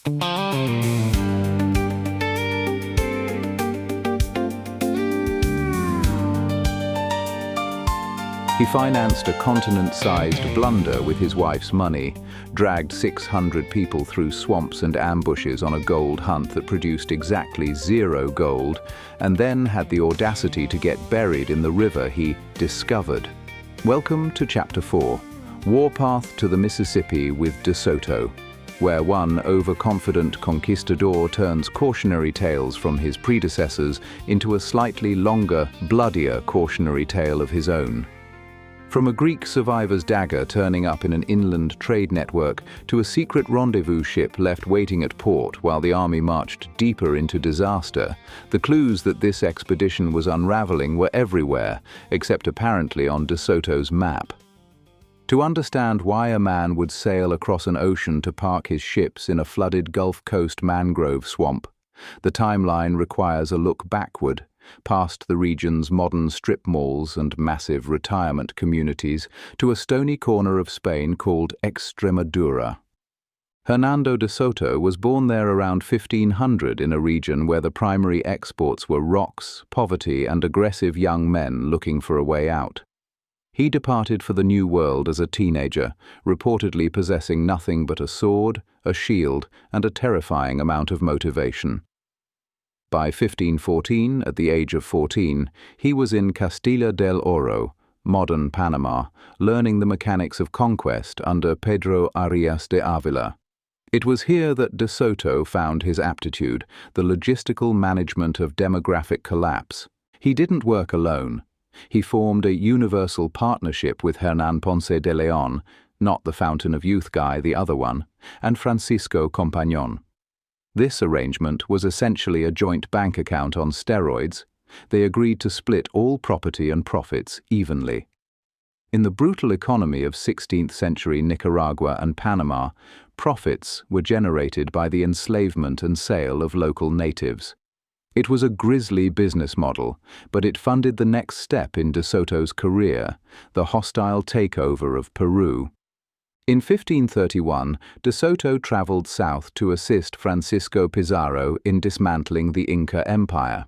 He financed a continent-sized blunder with his wife's money, dragged 600 people through swamps and ambushes on a gold hunt that produced exactly 0 gold, and then had the audacity to get buried in the river he discovered. Welcome to Chapter 4, Warpath to the Mississippi with De Soto, where one overconfident conquistador turns cautionary tales from his predecessors into a slightly longer, bloodier cautionary tale of his own. From a Greek survivor's dagger turning up in an inland trade network to a secret rendezvous ship left waiting at port while the army marched deeper into disaster, the clues that this expedition was unraveling were everywhere, except apparently on De Soto's map. To understand why a man would sail across an ocean to park his ships in a flooded Gulf Coast mangrove swamp, the timeline requires a look backward, past the region's modern strip malls and massive retirement communities, to a stony corner of Spain called Extremadura. Hernando de Soto was born there around 1500 in a region where the primary exports were rocks, poverty, and aggressive young men looking for a way out. He departed for the New World as a teenager, reportedly possessing nothing but a sword, a shield, and a terrifying amount of motivation. By 1514, at the age of 14, he was in Castilla del Oro, modern Panama, learning the mechanics of conquest under Pedro Arias de Avila. It was here that De Soto found his aptitude, the logistical management of demographic collapse. He didn't work alone. He formed a universal partnership with Hernán Ponce de León, not the Fountain of Youth guy, the other one, and Francisco Compañón. This arrangement was essentially a joint bank account on steroids. They agreed to split all property and profits evenly. In the brutal economy of 16th century Nicaragua and Panama, profits were generated by the enslavement and sale of local natives. It was a grisly business model, but it funded the next step in De Soto's career, the hostile takeover of Peru. In 1531, De Soto traveled south to assist Francisco Pizarro in dismantling the Inca Empire.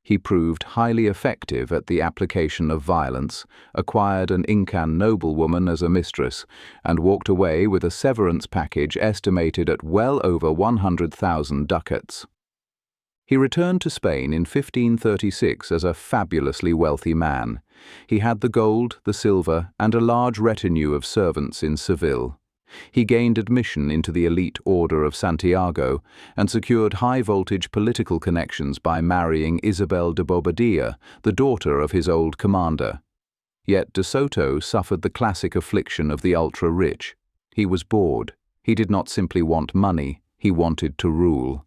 He proved highly effective at the application of violence, acquired an Incan noblewoman as a mistress, and walked away with a severance package estimated at well over 100,000 ducats. He returned to Spain in 1536 as a fabulously wealthy man. He had the gold, the silver, and a large retinue of servants in Seville. He gained admission into the elite Order of Santiago and secured high-voltage political connections by marrying Isabel de Bobadilla, the daughter of his old commander. Yet De Soto suffered the classic affliction of the ultra-rich. He was bored. He did not simply want money, he wanted to rule.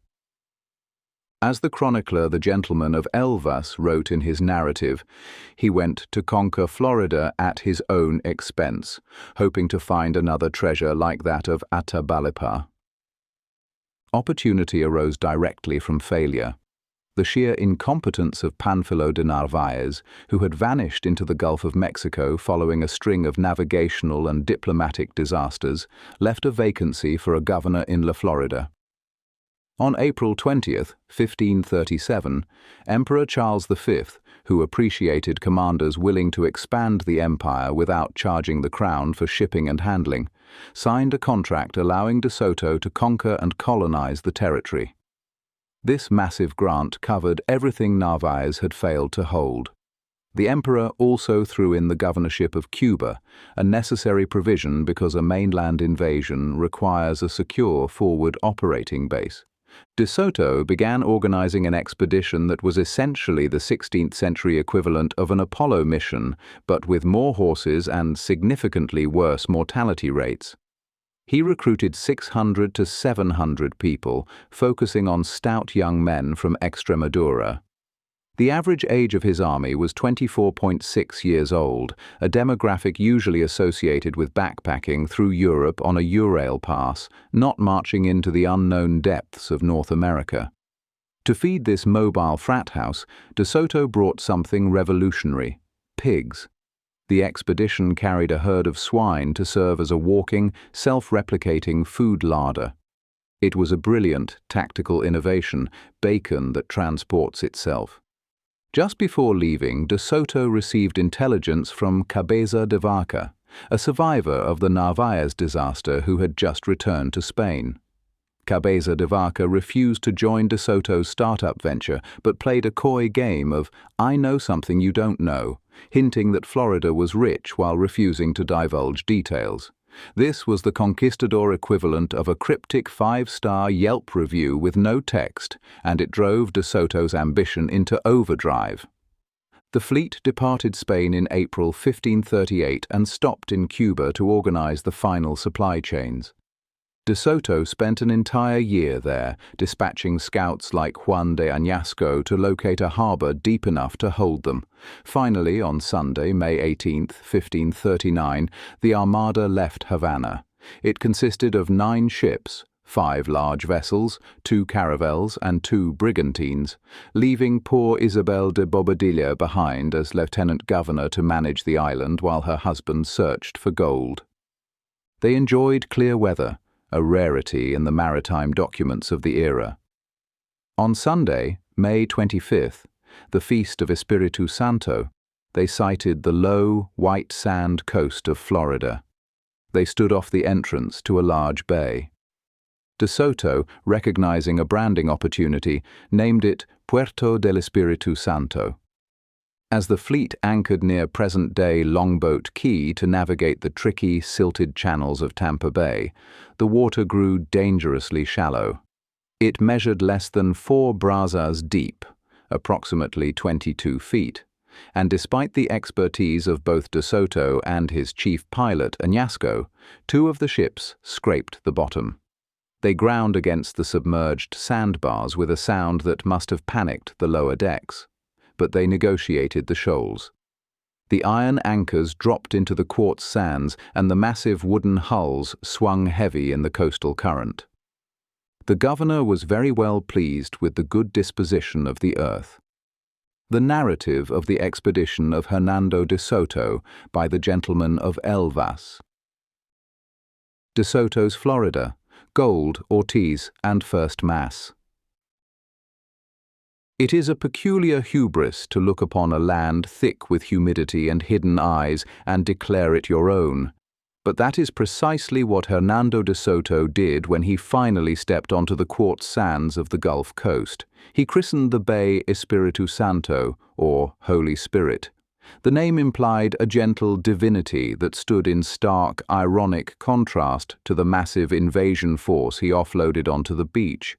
As the chronicler the Gentleman of Elvas wrote in his narrative, he went to conquer Florida at his own expense, hoping to find another treasure like that of Atabalpa. Opportunity arose directly from failure. The sheer incompetence of Pánfilo de Narváez, who had vanished into the Gulf of Mexico following a string of navigational and diplomatic disasters, left a vacancy for a governor in La Florida. On April 20th, 1537, Emperor Charles V, who appreciated commanders willing to expand the empire without charging the crown for shipping and handling, signed a contract allowing De Soto to conquer and colonize the territory. This massive grant covered everything Narváez had failed to hold. The emperor also threw in the governorship of Cuba, a necessary provision because a mainland invasion requires a secure forward operating base. De Soto began organizing an expedition that was essentially the 16th century equivalent of an Apollo mission, but with more horses and significantly worse mortality rates. He recruited 600 to 700 people, focusing on stout young men from Extremadura. The average age of his army was 24.6 years old, a demographic usually associated with backpacking through Europe on a Ural pass, not marching into the unknown depths of North America. To feed this mobile frat house, De Soto brought something revolutionary: pigs. The expedition carried a herd of swine to serve as a walking, self-replicating food larder. It was a brilliant tactical innovation, bacon that transports itself. Just before leaving, De Soto received intelligence from Cabeza de Vaca, a survivor of the Narvaez disaster who had just returned to Spain. Cabeza de Vaca refused to join De Soto's startup venture, but played a coy game of "I know something you don't know," hinting that Florida was rich while refusing to divulge details. This was the conquistador equivalent of a cryptic 5-star Yelp review with no text, and it drove De Soto's ambition into overdrive. The fleet departed Spain in April 1538 and stopped in Cuba to organize the final supply chains. De Soto spent an entire year there, dispatching scouts like Juan de Añasco to locate a harbor deep enough to hold them. Finally, on Sunday, May 18, 1539, the Armada left Havana. It consisted of 9 ships, 5 large vessels, 2 caravels, and 2 brigantines, leaving poor Isabel de Bobadilla behind as lieutenant governor to manage the island while her husband searched for gold. They enjoyed clear weather, a rarity in the maritime documents of the era. On Sunday, May 25th, the feast of Espiritu Santo, they sighted the low, white sand coast of Florida. They stood off the entrance to a large bay. De Soto, recognizing a branding opportunity, named it Puerto del Espiritu Santo. As the fleet anchored near present-day Longboat Key to navigate the tricky, silted channels of Tampa Bay, the water grew dangerously shallow. It measured less than 4 brazas deep, approximately 22 feet, and despite the expertise of both De Soto and his chief pilot, Añasco, 2 of the ships scraped the bottom. They ground against the submerged sandbars with a sound that must have panicked the lower decks. But they negotiated the shoals. The iron anchors dropped into the quartz sands and the massive wooden hulls swung heavy in the coastal current. The governor was very well pleased with the good disposition of the earth. The narrative of the expedition of Hernando de Soto by the gentleman of Elvas. De Soto's Florida, Gold, Ortiz, and First Mass. It is a peculiar hubris to look upon a land thick with humidity and hidden eyes and declare it your own. But that is precisely what Hernando de Soto did when he finally stepped onto the quartz sands of the Gulf Coast. He christened the bay Espiritu Santo, or Holy Spirit. The name implied a gentle divinity that stood in stark, ironic contrast to the massive invasion force he offloaded onto the beach.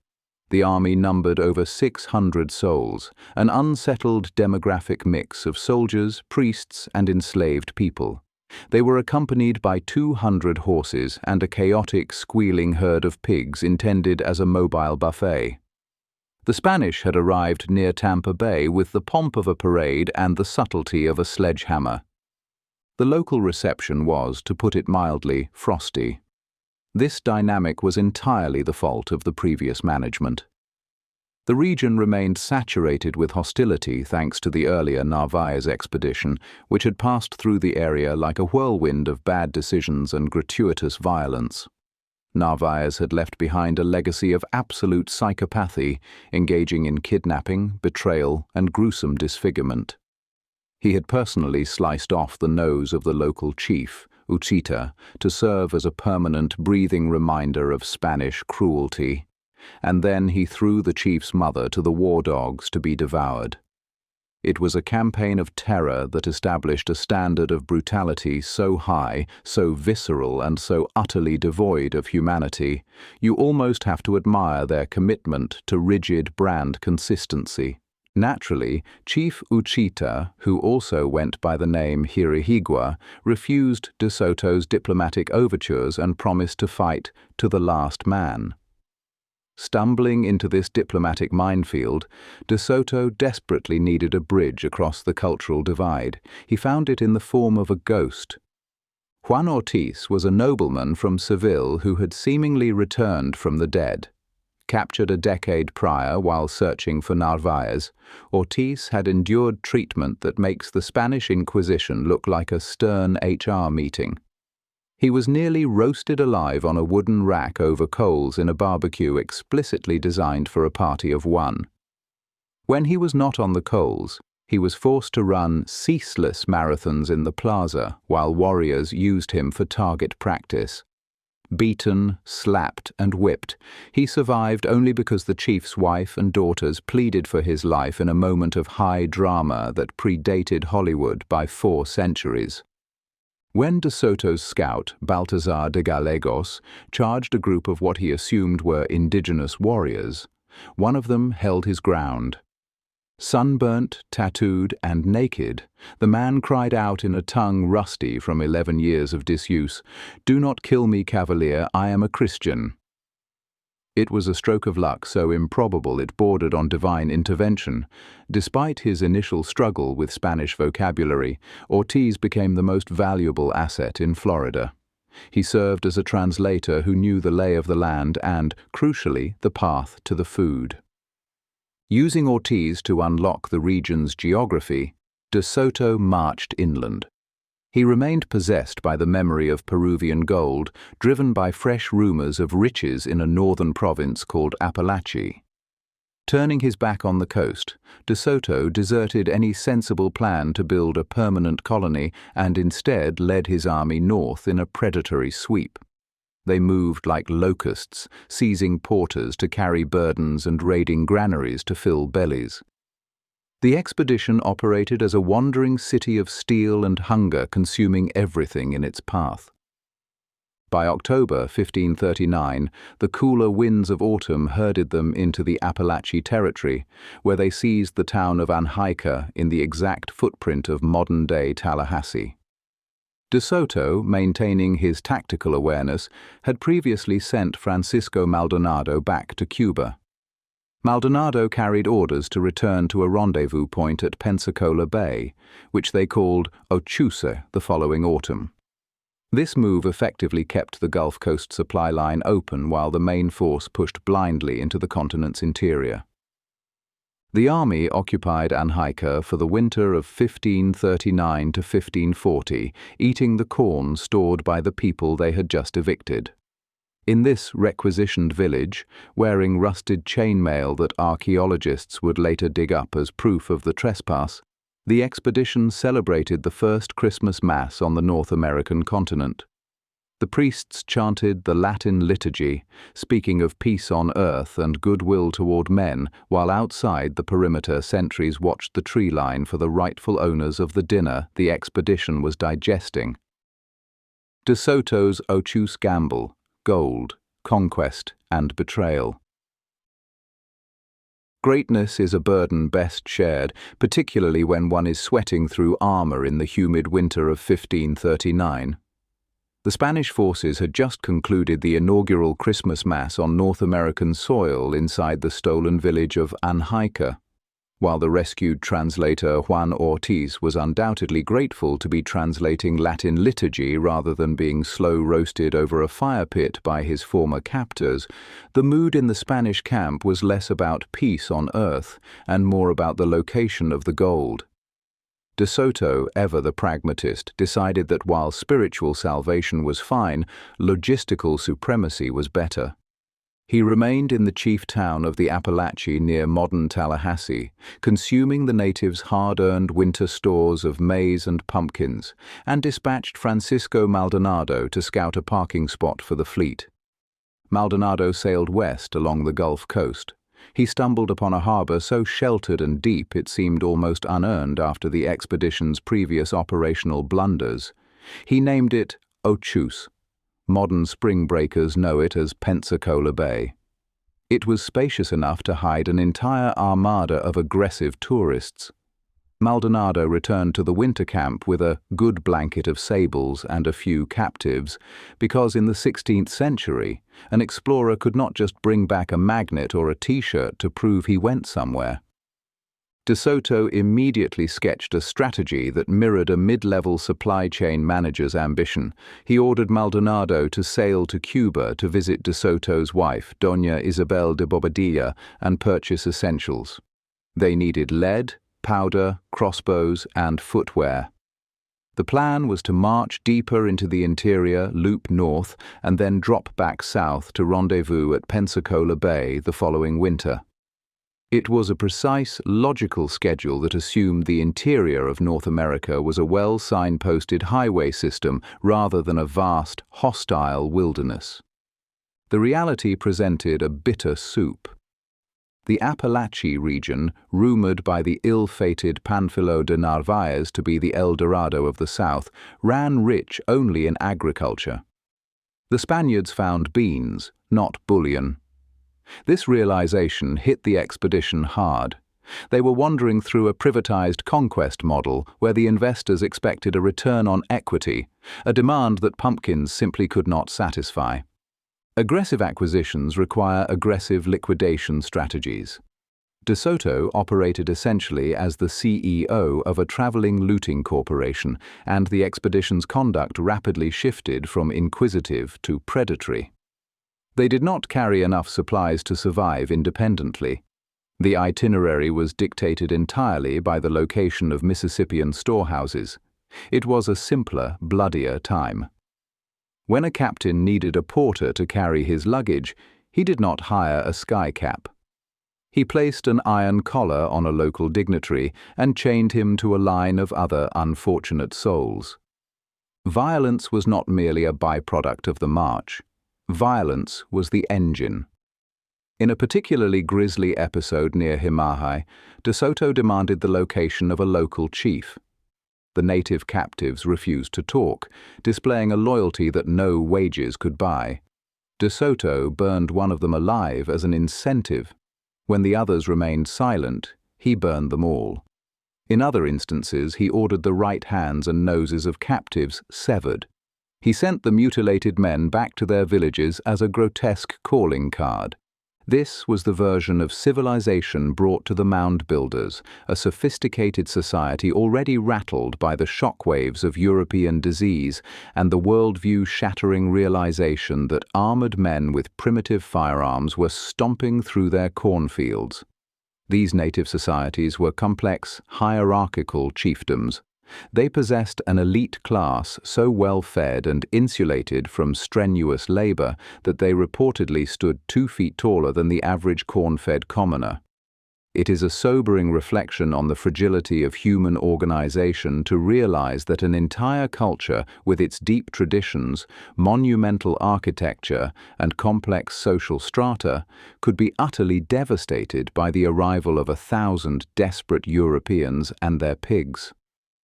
The army numbered over 600 souls, an unsettled demographic mix of soldiers, priests, and enslaved people. They were accompanied by 200 horses and a chaotic, squealing herd of pigs intended as a mobile buffet. The Spanish had arrived near Tampa Bay with the pomp of a parade and the subtlety of a sledgehammer. The local reception was, to put it mildly, frosty. This dynamic was entirely the fault of the previous management. The region remained saturated with hostility thanks to the earlier Narvaez expedition, which had passed through the area like a whirlwind of bad decisions and gratuitous violence. Narvaez had left behind a legacy of absolute psychopathy, engaging in kidnapping, betrayal, and gruesome disfigurement. He had personally sliced off the nose of the local chief, Uchita, to serve as a permanent breathing reminder of Spanish cruelty, and then he threw the chief's mother to the war dogs to be devoured. It was a campaign of terror that established a standard of brutality so high, so visceral, and so utterly devoid of humanity, you almost have to admire their commitment to rigid brand consistency. Naturally, Chief Uchita, who also went by the name Hirihigua, refused De Soto's diplomatic overtures and promised to fight to the last man. Stumbling into this diplomatic minefield, De Soto desperately needed a bridge across the cultural divide. He found it in the form of a ghost. Juan Ortiz was a nobleman from Seville who had seemingly returned from the dead. Captured a decade prior while searching for Narvaez, Ortiz had endured treatment that makes the Spanish Inquisition look like a stern HR meeting. He was nearly roasted alive on a wooden rack over coals in a barbecue explicitly designed for a party of one. When he was not on the coals, he was forced to run ceaseless marathons in the plaza while warriors used him for target practice. Beaten, slapped, and whipped, he survived only because the chief's wife and daughters pleaded for his life in a moment of high drama that predated Hollywood by 4 centuries. When De Soto's scout, Baltazar de Gallegos, charged a group of what he assumed were indigenous warriors, one of them held his ground. Sunburnt, tattooed, and naked, the man cried out in a tongue rusty from 11 years of disuse, "Do not kill me, cavalier, I am a Christian." It was a stroke of luck so improbable it bordered on divine intervention. Despite his initial struggle with Spanish vocabulary, Ortiz became the most valuable asset in Florida. He served as a translator who knew the lay of the land and, crucially, the path to the food. Using Ortiz to unlock the region's geography, De Soto marched inland. He remained possessed by the memory of Peruvian gold, driven by fresh rumors of riches in a northern province called Appalachia. Turning his back on the coast, De Soto deserted any sensible plan to build a permanent colony and instead led his army north in a predatory sweep. They moved like locusts, seizing porters to carry burdens and raiding granaries to fill bellies. The expedition operated as a wandering city of steel and hunger, consuming everything in its path. By October 1539, the cooler winds of autumn herded them into the Appalachia territory, where they seized the town of Anhaica in the exact footprint of modern-day Tallahassee. De Soto, maintaining his tactical awareness, had previously sent Francisco Maldonado back to Cuba. Maldonado carried orders to return to a rendezvous point at Pensacola Bay, which they called Ochuse the following autumn. This move effectively kept the Gulf Coast supply line open while the main force pushed blindly into the continent's interior. The army occupied Anhaica for the winter of 1539 to 1540, eating the corn stored by the people they had just evicted. In this requisitioned village, wearing rusted chainmail that archaeologists would later dig up as proof of the trespass, the expedition celebrated the first Christmas Mass on the North American continent. The priests chanted the Latin liturgy, speaking of peace on earth and goodwill toward men, while outside the perimeter sentries watched the tree line for the rightful owners of the dinner the expedition was digesting. De Soto's Ochuse gamble, gold, conquest, and betrayal. Greatness is a burden best shared, particularly when one is sweating through armor in the humid winter of 1539. The Spanish forces had just concluded the inaugural Christmas Mass on North American soil inside the stolen village of Anhaica. While the rescued translator Juan Ortiz was undoubtedly grateful to be translating Latin liturgy rather than being slow-roasted over a fire pit by his former captors, the mood in the Spanish camp was less about peace on earth and more about the location of the gold. De Soto, ever the pragmatist, decided that while spiritual salvation was fine, logistical supremacy was better. He remained in the chief town of the Appalachia near modern Tallahassee, consuming the natives' hard-earned winter stores of maize and pumpkins, and dispatched Francisco Maldonado to scout a parking spot for the fleet. Maldonado sailed west along the Gulf Coast. He stumbled upon a harbor so sheltered and deep it seemed almost unearned after the expedition's previous operational blunders. He named it Ochuse. Modern spring breakers know it as Pensacola Bay. It was spacious enough to hide an entire armada of aggressive tourists. Maldonado returned to the winter camp with a good blanket of sables and a few captives, because in the 16th century, an explorer could not just bring back a magnet or a t-shirt to prove he went somewhere. De Soto immediately sketched a strategy that mirrored a mid-level supply chain manager's ambition. He ordered Maldonado to sail to Cuba to visit De Soto's wife, Doña Isabel de Bobadilla, and purchase essentials. They needed lead, powder, crossbows, and footwear. The plan was to march deeper into the interior, loop north, and then drop back south to rendezvous at Pensacola Bay the following winter. It was a precise, logical schedule that assumed the interior of North America was a well-signposted highway system rather than a vast, hostile wilderness. The reality presented a bitter soup. The Appalachee region, rumored by the ill-fated Panfilo de Narvaez to be the El Dorado of the South, ran rich only in agriculture. The Spaniards found beans, not bullion. This realization hit the expedition hard. They were wandering through a privatized conquest model where the investors expected a return on equity, a demand that pumpkins simply could not satisfy. Aggressive acquisitions require aggressive liquidation strategies. De Soto operated essentially as the CEO of a traveling looting corporation, and the expedition's conduct rapidly shifted from inquisitive to predatory. They did not carry enough supplies to survive independently. The itinerary was dictated entirely by the location of Mississippian storehouses. It was a simpler, bloodier time. When a captain needed a porter to carry his luggage, he did not hire a skycap. He placed an iron collar on a local dignitary and chained him to a line of other unfortunate souls. Violence was not merely a byproduct of the march. Violence was the engine. In a particularly grisly episode near Himahai, De Soto demanded the location of a local chief. The native captives refused to talk, displaying a loyalty that no wages could buy. De Soto burned one of them alive as an incentive. When the others remained silent, he burned them all. In other instances, he ordered the right hands and noses of captives severed. He sent the mutilated men back to their villages as a grotesque calling card. This was the version of civilization brought to the mound builders, a sophisticated society already rattled by the shockwaves of European disease and the worldview-shattering realization that armored men with primitive firearms were stomping through their cornfields. These native societies were complex, hierarchical chiefdoms. They possessed an elite class so well-fed and insulated from strenuous labor that they reportedly stood 2 feet taller than the average corn-fed commoner. It is a sobering reflection on the fragility of human organization to realize that an entire culture with its deep traditions, monumental architecture, and complex social strata could be utterly devastated by the arrival of 1,000 desperate Europeans and their pigs.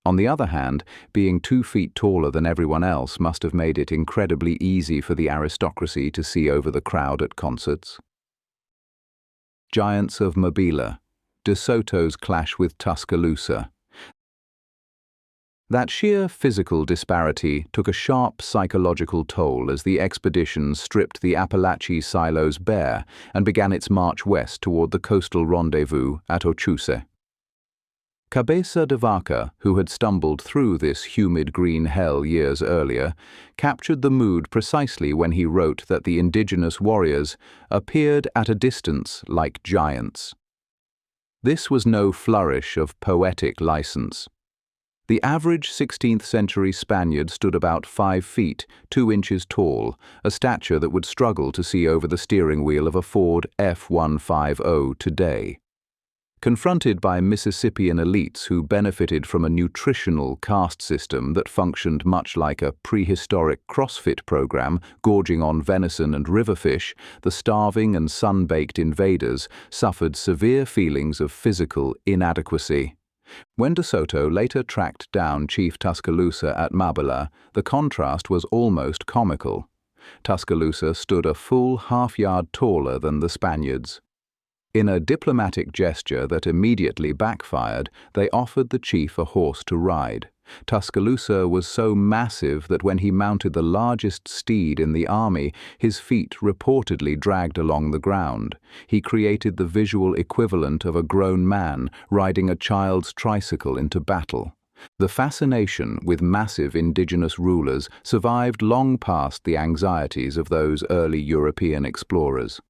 On the other hand, being 2 feet taller than everyone else must have made it incredibly easy for the aristocracy to see over the crowd at concerts. Giants of Mabila, De Soto's clash with Tuscaloosa. That sheer physical disparity took a sharp psychological toll as the expedition stripped the Appalachee silos bare and began its march west toward the coastal rendezvous at Ochuse. Cabeza de Vaca, who had stumbled through this humid green hell years earlier, captured the mood precisely when he wrote that the indigenous warriors appeared at a distance like giants. This was no flourish of poetic license. The average 16th-century Spaniard stood about 5 feet, 2 inches tall, a stature that would struggle to see over the steering wheel of a Ford F-150 today. Confronted by Mississippian elites who benefited from a nutritional caste system that functioned much like a prehistoric CrossFit program, gorging on venison and riverfish, the starving and sun-baked invaders suffered severe feelings of physical inadequacy. When De Soto later tracked down Chief Tuscaloosa at Mabila, the contrast was almost comical. Tuscaloosa stood a full half-yard taller than the Spaniards. In a diplomatic gesture that immediately backfired, they offered the chief a horse to ride. Tuscaloosa was so massive that when he mounted the largest steed in the army, his feet reportedly dragged along the ground. He created the visual equivalent of a grown man riding a child's tricycle into battle. The fascination with massive indigenous rulers survived long past the anxieties of those early European explorers.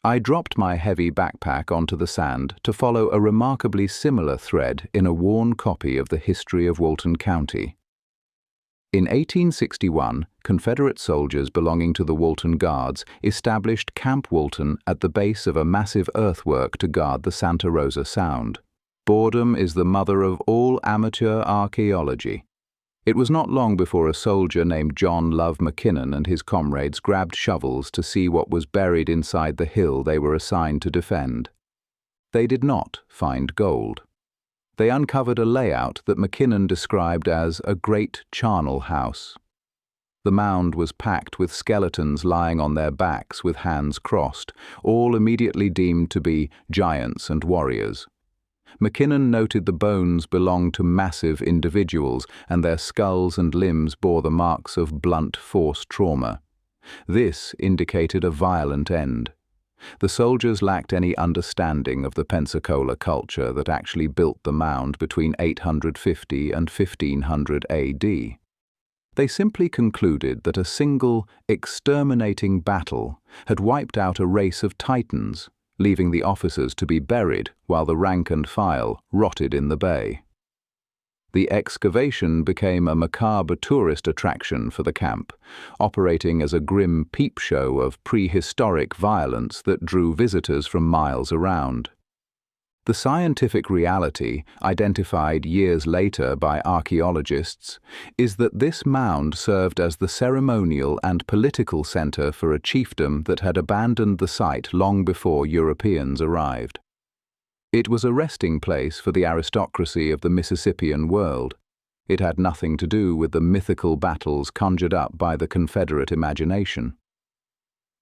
I dropped my heavy backpack onto the sand to follow a remarkably similar thread in a worn copy of the History of Walton County. In 1861, Confederate soldiers belonging to the Walton Guards established Camp Walton at the base of a massive earthwork to guard the Santa Rosa Sound. Boredom is the mother of all amateur archaeology. It was not long before a soldier named John Love McKinnon and his comrades grabbed shovels to see what was buried inside the hill they were assigned to defend. They did not find gold. They uncovered a layout that McKinnon described as a great charnel house. The mound was packed with skeletons lying on their backs with hands crossed, all immediately deemed to be giants and warriors. McKinnon noted the bones belonged to massive individuals, and their skulls and limbs bore the marks of blunt force trauma. This indicated a violent end. The soldiers lacked any understanding of the Pensacola culture that actually built the mound between 850 and 1500 AD. They simply concluded that a single, exterminating battle had wiped out a race of titans, leaving the officers to be buried while the rank and file rotted in the bay. The excavation became a macabre tourist attraction for the camp, operating as a grim peep show of prehistoric violence that drew visitors from miles around. The scientific reality, identified years later by archaeologists, is that this mound served as the ceremonial and political center for a chiefdom that had abandoned the site long before Europeans arrived. It was a resting place for the aristocracy of the Mississippian world. It had nothing to do with the mythical battles conjured up by the Confederate imagination.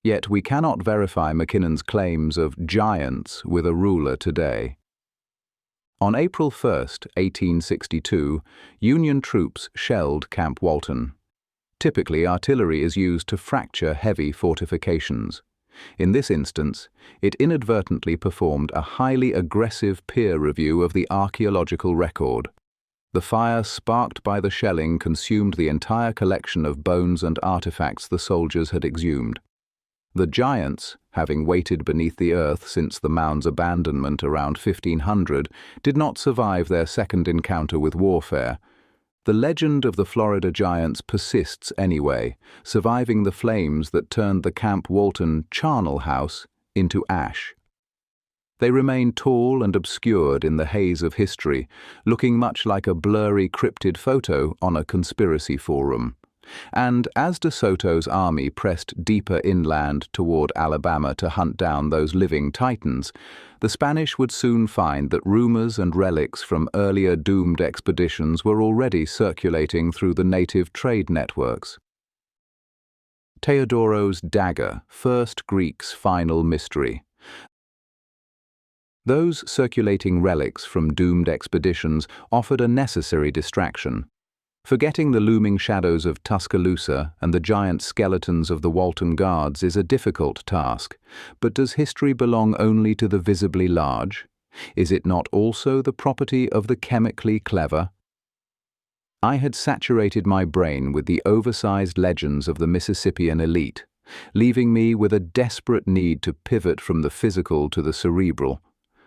Yet we cannot verify McKinnon's claims of giants with a ruler today. On April 1, 1862, Union troops shelled Camp Walton. Typically, artillery is used to fracture heavy fortifications. In this instance, it inadvertently performed a highly aggressive peer review of the archaeological record. The fire sparked by the shelling consumed the entire collection of bones and artifacts the soldiers had exhumed. The giants, having waited beneath the earth since the mound's abandonment around 1500, did not survive their second encounter with warfare. The legend of the Florida giants persists anyway, surviving the flames that turned the Camp Walton charnel house into ash. They remain tall and obscured in the haze of history, looking much like a blurry cryptid photo on a conspiracy forum. And as De Soto's army pressed deeper inland toward Alabama to hunt down those living titans, the Spanish would soon find that rumors and relics from earlier doomed expeditions were already circulating through the native trade networks. Teodoro's dagger, first Greek's final mystery. Those circulating relics from doomed expeditions offered a necessary distraction. Forgetting the looming shadows of Tuscaloosa and the giant skeletons of the Walton Guards is a difficult task, but does history belong only to the visibly large? Is it not also the property of the chemically clever? I had saturated my brain with the oversized legends of the Mississippian elite, leaving me with a desperate need to pivot from the physical to the cerebral.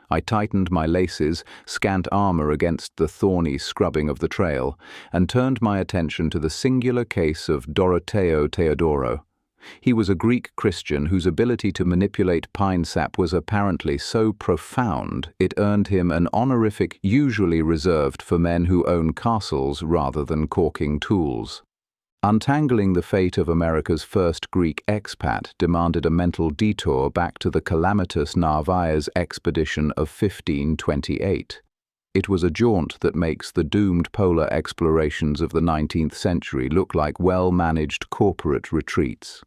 I tightened my laces, scant armor against the thorny scrubbing of the trail, and turned my attention to the singular case of Doroteo Teodoro. He was a Greek Christian whose ability to manipulate pine sap was apparently so profound it earned him an honorific usually reserved for men who own castles rather than caulking tools. Untangling the fate of America's first Greek expat demanded a mental detour back to the calamitous Narvaez expedition of 1528. It was a jaunt that makes the doomed polar explorations of the 19th century look like well-managed corporate retreats.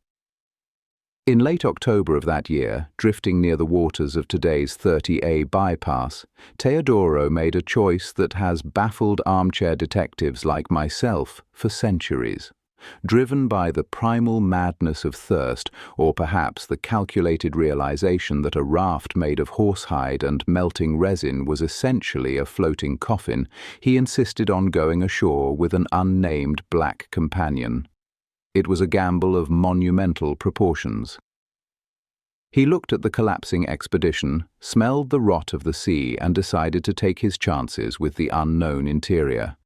In late October of that year, drifting near the waters of today's 30A bypass, Teodoro made a choice that has baffled armchair detectives like myself for centuries. Driven by the primal madness of thirst, or perhaps the calculated realization that a raft made of horsehide and melting resin was essentially a floating coffin, he insisted on going ashore with an unnamed black companion. It was a gamble of monumental proportions. He looked at the collapsing expedition, smelled the rot of the sea, and decided to take his chances with the unknown interior.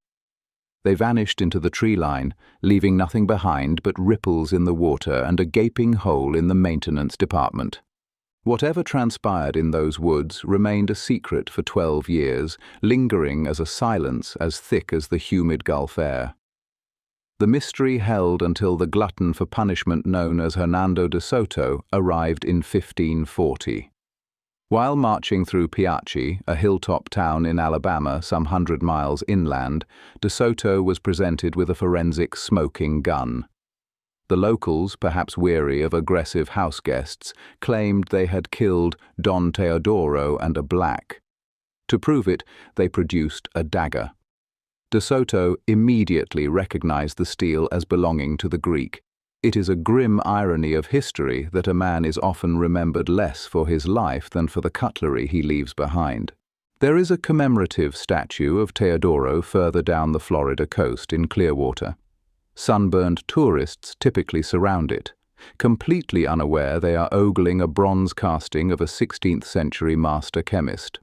They vanished into the tree line, leaving nothing behind but ripples in the water and a gaping hole in the maintenance department. Whatever transpired in those woods remained a secret for 12 years, lingering as a silence as thick as the humid Gulf air. The mystery held until the glutton for punishment known as Hernando de Soto arrived in 1540. While marching through Piachi, a hilltop town in Alabama some 100 miles inland, de Soto was presented with a forensic smoking gun. The locals, perhaps weary of aggressive house guests, claimed they had killed Don Teodoro and a black. To prove it, they produced a dagger. De Soto immediately recognized the steel as belonging to the Greek. It is a grim irony of history that a man is often remembered less for his life than for the cutlery he leaves behind. There is a commemorative statue of Teodoro further down the Florida coast in Clearwater. Sunburned tourists typically surround it, completely unaware they are ogling a bronze casting of a 16th-century master chemist.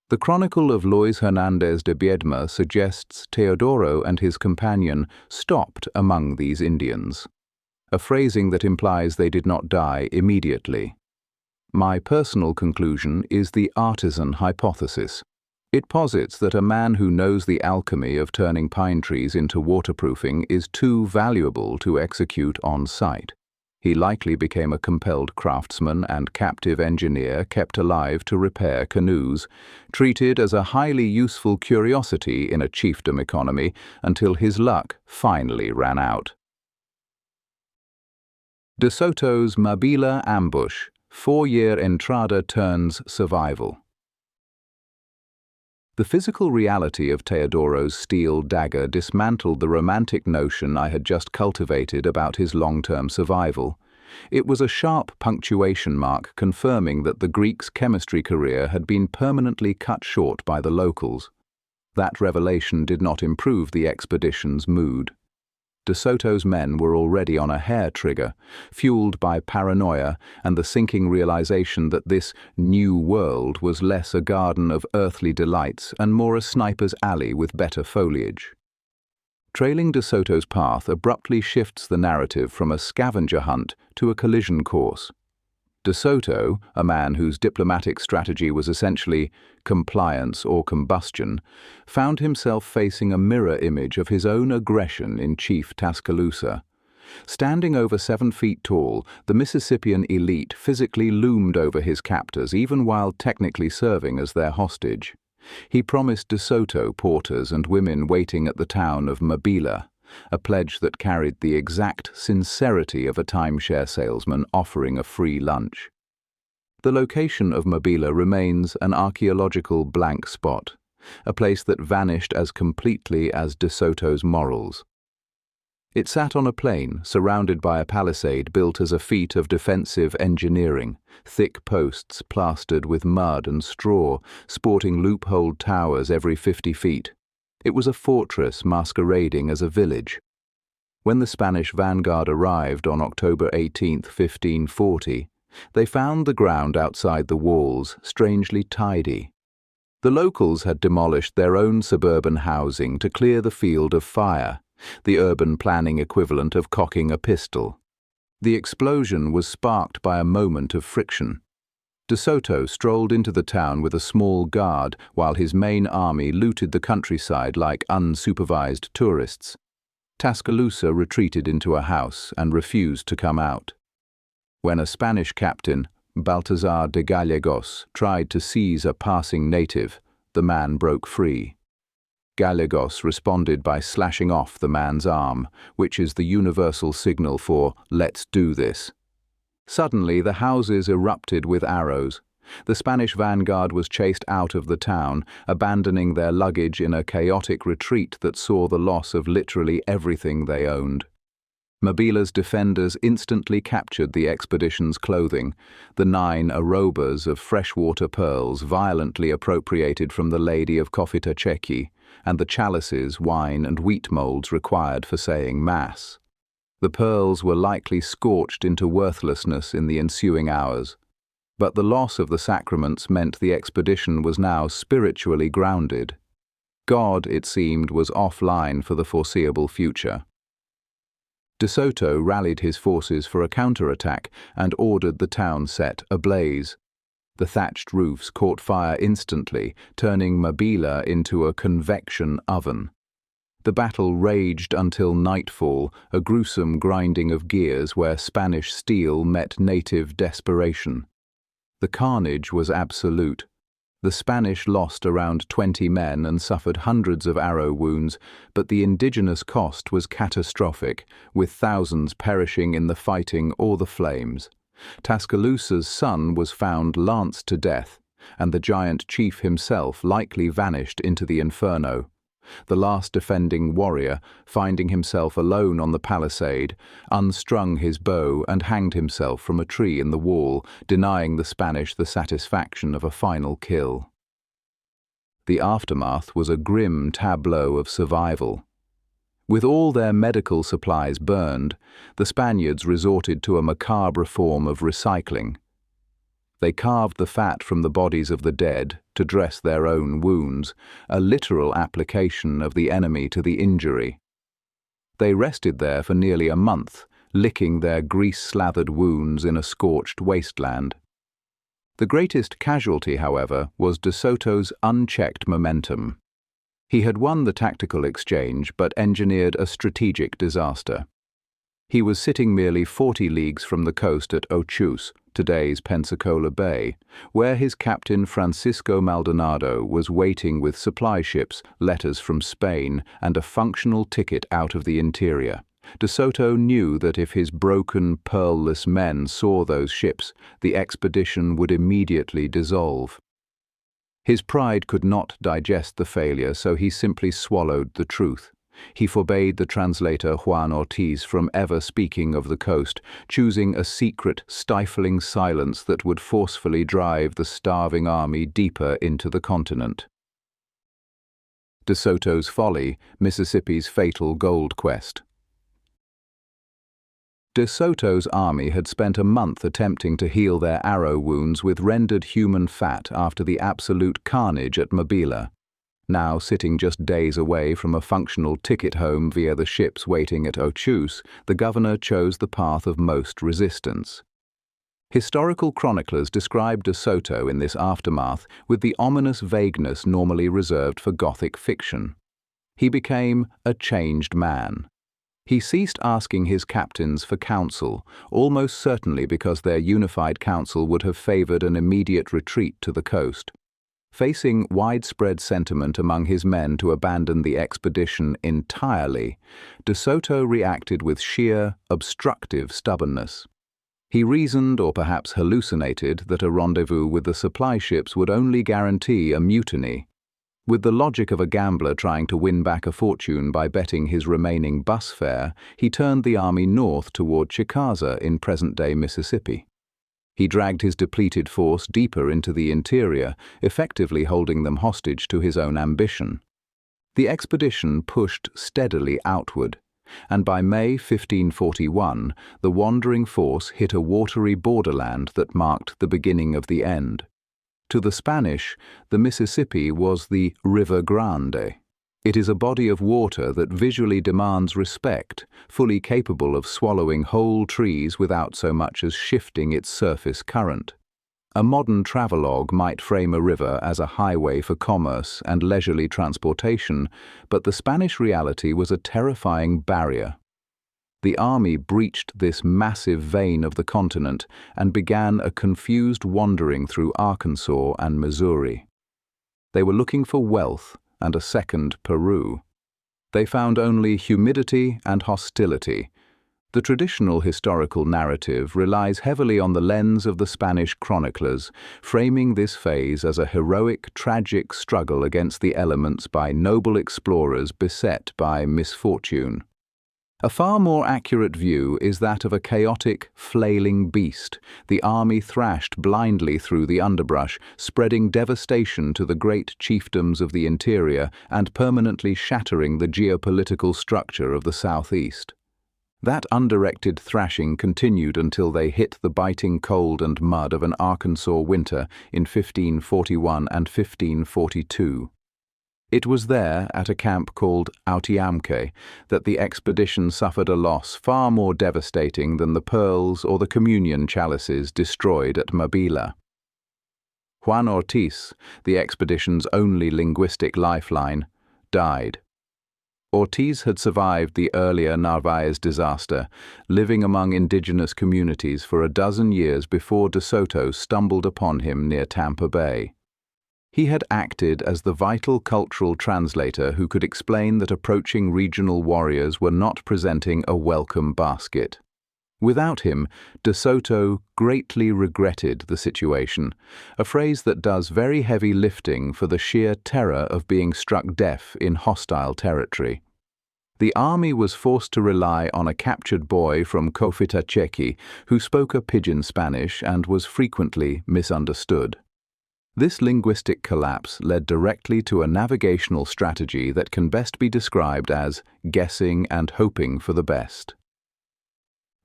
The Chronicle of Luis Hernandez de Biedma suggests Teodoro and his companion stopped among these Indians, a phrasing that implies they did not die immediately. My personal conclusion is the artisan hypothesis. It posits that a man who knows the alchemy of turning pine trees into waterproofing is too valuable to execute on site. He likely became a compelled craftsman and captive engineer kept alive to repair canoes, treated as a highly useful curiosity in a chiefdom economy until his luck finally ran out. De Soto's Mabila ambush, 4-year entrada turns survival. The physical reality of Teodoro's steel dagger dismantled the romantic notion I had just cultivated about his long-term survival. It was a sharp punctuation mark confirming that the Greek's chemistry career had been permanently cut short by the locals. That revelation did not improve the expedition's mood. De Soto's men were already on a hair trigger, fueled by paranoia and the sinking realization that this new world was less a garden of earthly delights and more a sniper's alley with better foliage. Trailing De Soto's path abruptly shifts the narrative from a scavenger hunt to a collision course. De Soto, a man whose diplomatic strategy was essentially compliance or combustion, found himself facing a mirror image of his own aggression in Chief Tuscaloosa. Standing over 7 feet tall, the Mississippian elite physically loomed over his captors even while technically serving as their hostage. He promised De Soto porters and women waiting at the town of Mabila, a pledge that carried the exact sincerity of a timeshare salesman offering a free lunch. The location of Mabila remains an archaeological blank spot, a place that vanished as completely as De Soto's morals. It sat on a plain, surrounded by a palisade built as a feat of defensive engineering, thick posts plastered with mud and straw, sporting loopholed towers every 50 feet. It was a fortress masquerading as a village. When the Spanish vanguard arrived on October 18, 1540, they found the ground outside the walls strangely tidy. The locals had demolished their own suburban housing to clear the field of fire, the urban planning equivalent of cocking a pistol. The explosion was sparked by a moment of friction. De Soto strolled into the town with a small guard while his main army looted the countryside like unsupervised tourists. Tuscaloosa retreated into a house and refused to come out. When a Spanish captain, Baltazar de Gallegos, tried to seize a passing native, the man broke free. Gallegos responded by slashing off the man's arm, which is the universal signal for "let's do this." Suddenly, the houses erupted with arrows. The Spanish vanguard was chased out of the town, abandoning their luggage in a chaotic retreat that saw the loss of literally everything they owned. Mabila's defenders instantly captured the expedition's clothing, the 9 arrobas of freshwater pearls violently appropriated from the Lady of Cofitachequi, and the chalices, wine, and wheat molds required for saying Mass. The pearls were likely scorched into worthlessness in the ensuing hours, but the loss of the sacraments meant the expedition was now spiritually grounded. God, it seemed, was offline for the foreseeable future. De Soto rallied his forces for a counterattack and ordered the town set ablaze. The thatched roofs caught fire instantly, turning Mabila into a convection oven. The battle raged until nightfall, a gruesome grinding of gears where Spanish steel met native desperation. The carnage was absolute. The Spanish lost around 20 men and suffered hundreds of arrow wounds, but the indigenous cost was catastrophic, with thousands perishing in the fighting or the flames. Tuscaloosa's son was found lanced to death, and the giant chief himself likely vanished into the Inferno. The last defending warrior, finding himself alone on the palisade, unstrung his bow and hanged himself from a tree in the wall, denying the Spanish the satisfaction of a final kill. The aftermath was a grim tableau of survival. With all their medical supplies burned, the Spaniards resorted to a macabre form of recycling. They carved the fat from the bodies of the dead to dress their own wounds, a literal application of the enemy to the injury. They rested there for nearly a month, licking their grease-slathered wounds in a scorched wasteland. The greatest casualty, however, was De Soto's unchecked momentum. He had won the tactical exchange but engineered a strategic disaster. He was sitting merely 40 leagues from the coast at Ochus, today's Pensacola Bay, where his captain Francisco Maldonado was waiting with supply ships, letters from Spain, and a functional ticket out of the interior. De Soto knew that if his broken, pearl-less men saw those ships, the expedition would immediately dissolve. His pride could not digest the failure, so he simply swallowed the truth. He forbade the translator Juan Ortiz from ever speaking of the coast, choosing a secret, stifling silence that would forcefully drive the starving army deeper into the continent. De Soto's folly, Mississippi's fatal gold quest. De Soto's army had spent a month attempting to heal their arrow wounds with rendered human fat after the absolute carnage at Mabila. Now sitting just days away from a functional ticket home via the ships waiting at Ochus, the governor chose the path of most resistance. Historical chroniclers describe De Soto in this aftermath with the ominous vagueness normally reserved for Gothic fiction. He became a changed man. He ceased asking his captains for counsel, almost certainly because their unified counsel would have favored an immediate retreat to the coast. Facing widespread sentiment among his men to abandon the expedition entirely, De Soto reacted with sheer, obstructive stubbornness. He reasoned, or perhaps hallucinated, that a rendezvous with the supply ships would only guarantee a mutiny. With the logic of a gambler trying to win back a fortune by betting his remaining bus fare, he turned the army north toward Chickasaw in present-day Mississippi. He dragged his depleted force deeper into the interior, effectively holding them hostage to his own ambition. The expedition pushed steadily outward, and by May 1541, the wandering force hit a watery borderland that marked the beginning of the end. To the Spanish, the Mississippi was the River Grande. It is a body of water that visually demands respect, fully capable of swallowing whole trees without so much as shifting its surface current. A modern travelogue might frame a river as a highway for commerce and leisurely transportation, but the Spanish reality was a terrifying barrier. The army breached this massive vein of the continent and began a confused wandering through Arkansas and Missouri. They were looking for wealth and a second Peru. They found only humidity and hostility. The traditional historical narrative relies heavily on the lens of the Spanish chroniclers, framing this phase as a heroic, tragic struggle against the elements by noble explorers beset by misfortune. A far more accurate view is that of a chaotic, flailing beast. The army thrashed blindly through the underbrush, spreading devastation to the great chiefdoms of the interior and permanently shattering the geopolitical structure of the southeast. That undirected thrashing continued until they hit the biting cold and mud of an Arkansas winter in 1541 and 1542. It was there, at a camp called Autiamque, that the expedition suffered a loss far more devastating than the pearls or the communion chalices destroyed at Mabila. Juan Ortiz, the expedition's only linguistic lifeline, died. Ortiz had survived the earlier Narvaez disaster, living among indigenous communities for a dozen years before De Soto stumbled upon him near Tampa Bay. He had acted as the vital cultural translator who could explain that approaching regional warriors were not presenting a welcome basket. Without him, De Soto greatly regretted the situation, a phrase that does very heavy lifting for the sheer terror of being struck deaf in hostile territory. The army was forced to rely on a captured boy from Cofitachequi who spoke a pidgin Spanish and was frequently misunderstood. This linguistic collapse led directly to a navigational strategy that can best be described as guessing and hoping for the best.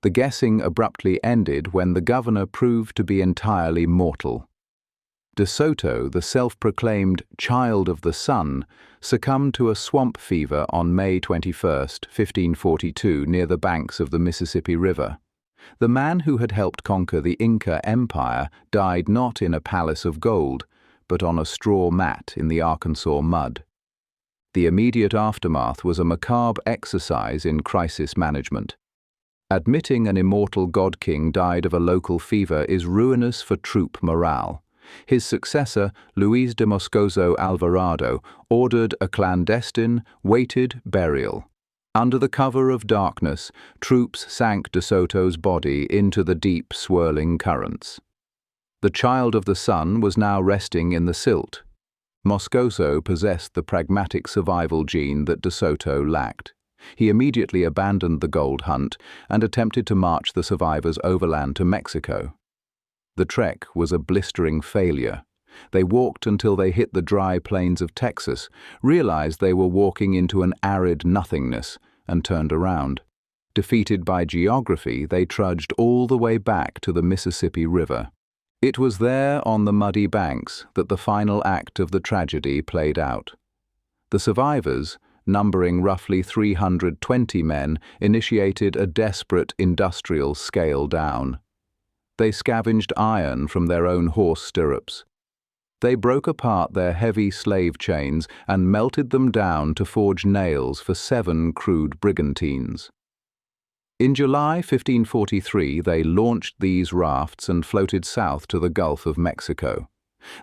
The guessing abruptly ended when the governor proved to be entirely mortal. De Soto, the self-proclaimed child of the sun, succumbed to a swamp fever on May 21, 1542, near the banks of the Mississippi River. The man who had helped conquer the Inca Empire died not in a palace of gold, but on a straw mat in the Arkansas mud. The immediate aftermath was a macabre exercise in crisis management. Admitting an immortal god-king died of a local fever is ruinous for troop morale. His successor, Luis de Moscoso Alvarado, ordered a clandestine, weighted burial. Under the cover of darkness, troops sank De Soto's body into the deep, swirling currents. The child of the sun was now resting in the silt. Moscoso possessed the pragmatic survival gene that De Soto lacked. He immediately abandoned the gold hunt and attempted to march the survivors overland to Mexico. The trek was a blistering failure. They walked until they hit the dry plains of Texas, realized they were walking into an arid nothingness, and turned around. Defeated by geography, they trudged all the way back to the Mississippi River. It was there on the muddy banks that the final act of the tragedy played out. The survivors, numbering roughly 320 men, initiated a desperate industrial scale down. They scavenged iron from their own horse stirrups. They broke apart their heavy slave chains and melted them down to forge nails for 7 crude brigantines. In July 1543, they launched these rafts and floated south to the Gulf of Mexico.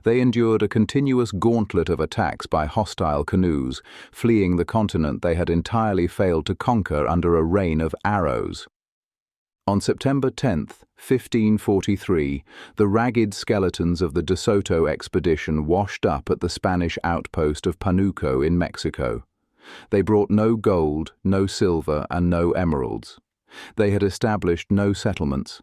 They endured a continuous gauntlet of attacks by hostile canoes, fleeing the continent they had entirely failed to conquer under a rain of arrows. On September 10, 1543, the ragged skeletons of the De Soto expedition washed up at the Spanish outpost of Panuco in Mexico. They brought no gold, no silver, and no emeralds. They had established no settlements.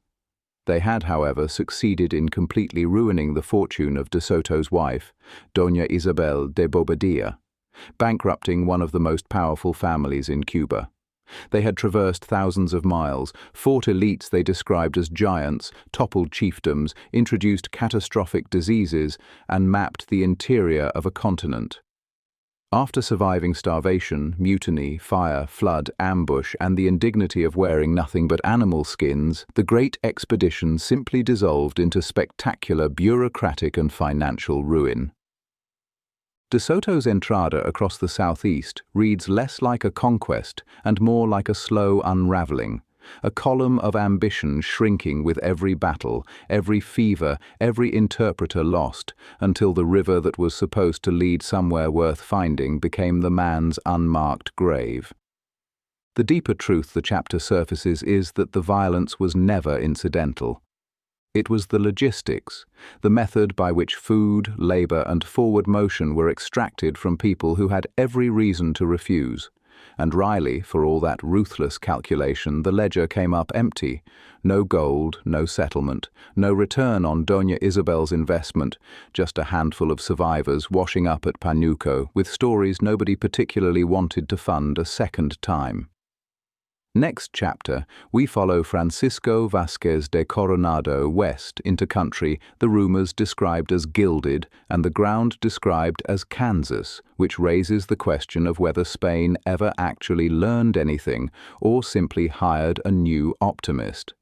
They had, however, succeeded in completely ruining the fortune of De Soto's wife, Doña Isabel de Bobadilla, bankrupting one of the most powerful families in Cuba. They had traversed thousands of miles, fought elites they described as giants, toppled chiefdoms, introduced catastrophic diseases, and mapped the interior of a continent. After surviving starvation, mutiny, fire, flood, ambush, and the indignity of wearing nothing but animal skins, the great expedition simply dissolved into spectacular bureaucratic and financial ruin. De Soto's entrada across the southeast reads less like a conquest and more like a slow unraveling, a column of ambition shrinking with every battle, every fever, every interpreter lost, until the river that was supposed to lead somewhere worth finding became the man's unmarked grave. The deeper truth the chapter surfaces is that the violence was never incidental. It was the logistics, the method by which food, labor, and forward motion were extracted from people who had every reason to refuse. And Riley, for all that ruthless calculation, the ledger came up empty. No gold, no settlement, no return on Doña Isabel's investment, just a handful of survivors washing up at Panuco with stories nobody particularly wanted to fund a second time. Next chapter, we follow Francisco Vasquez de Coronado west into country the rumors described as gilded and the ground described as Kansas, which raises the question of whether Spain ever actually learned anything or simply hired a new optimist.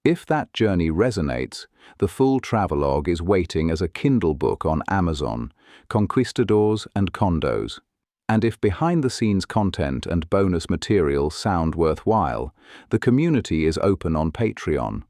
If that journey resonates, the full travelogue is waiting as a Kindle book on Amazon, Conquistadors and Condos. And if behind-the-scenes content and bonus material sound worthwhile, the community is open on Patreon.